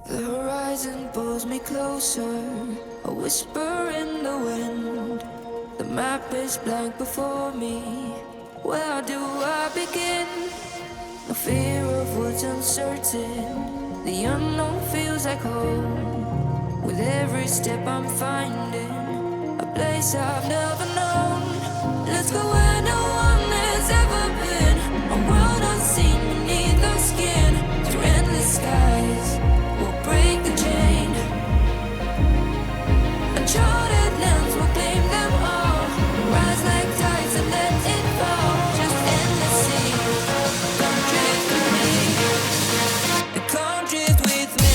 The horizon pulls me closer, a whisper in the wind. The map is blank before me. Where do I begin? No fear of what's uncertain. The unknown feels like home. With every step I'm finding a place I've never known. Let's go where no one has ever been. A world unseen beneath our skin. Through endless skies, we'll break the chain. Uncharted lands will claim them all. Rise like tides and let it fall. Just endless sea. Come drift with me. Come drift with me.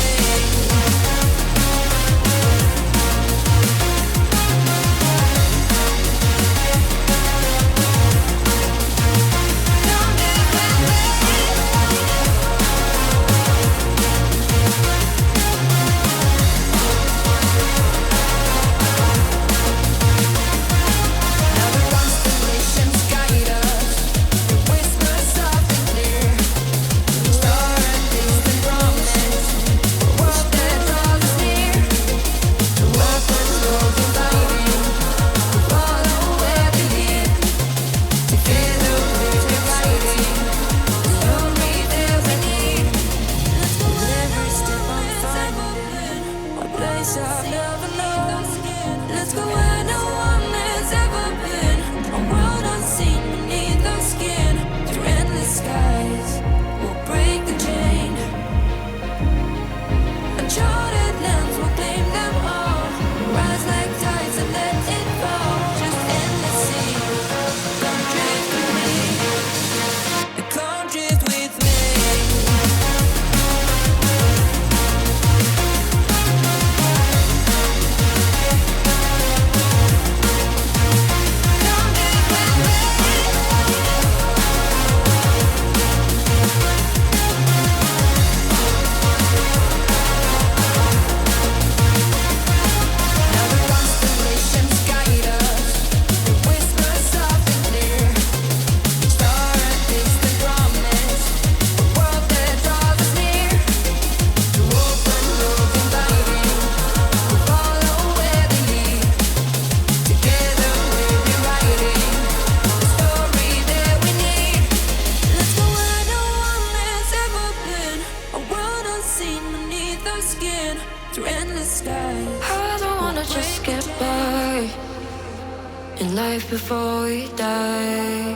Before we die,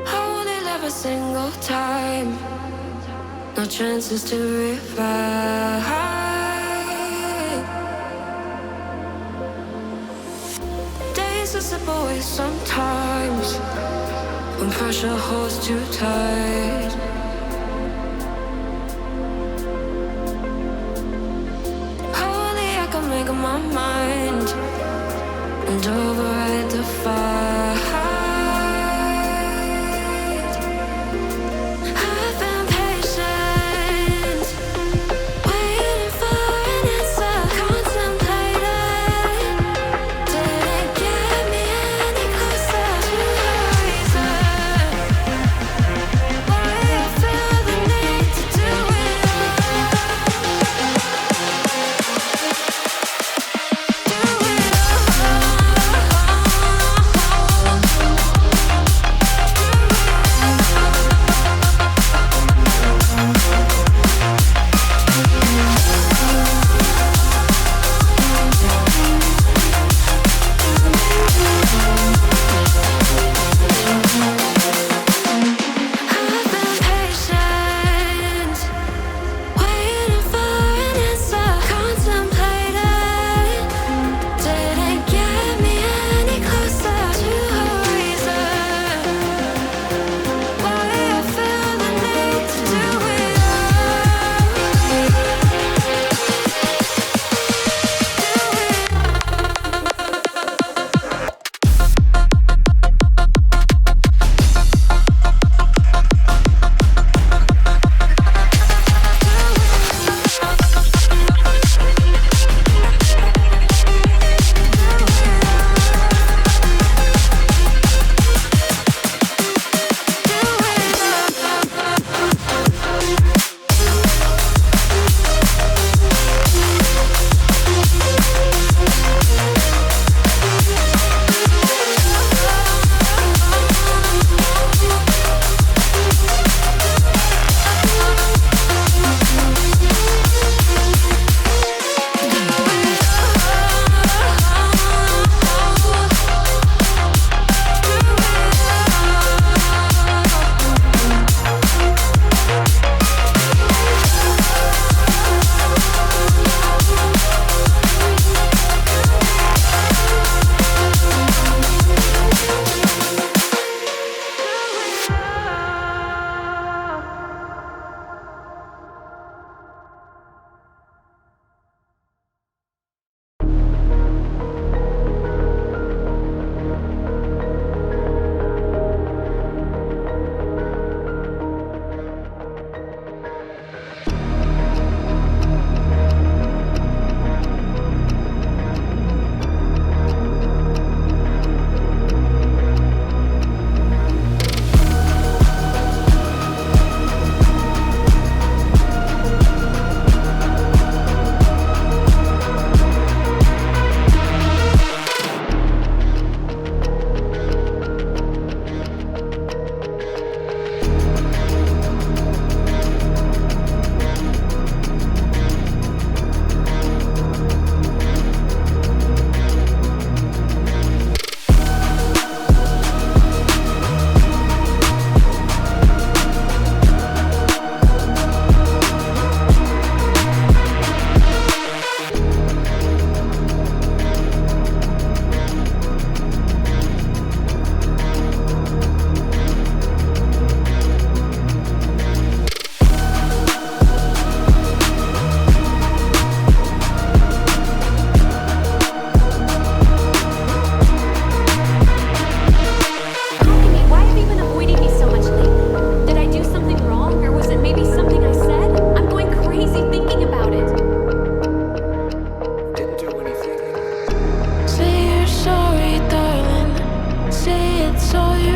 I want it every single time. No chances to revive. Days are slip away sometimes when pressure holds too tight. Make up my mind and override the fight. I've been patient, waiting for an answer, contemplating. Didn't get me any closer to the reason why I feel the need to do it all.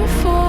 before.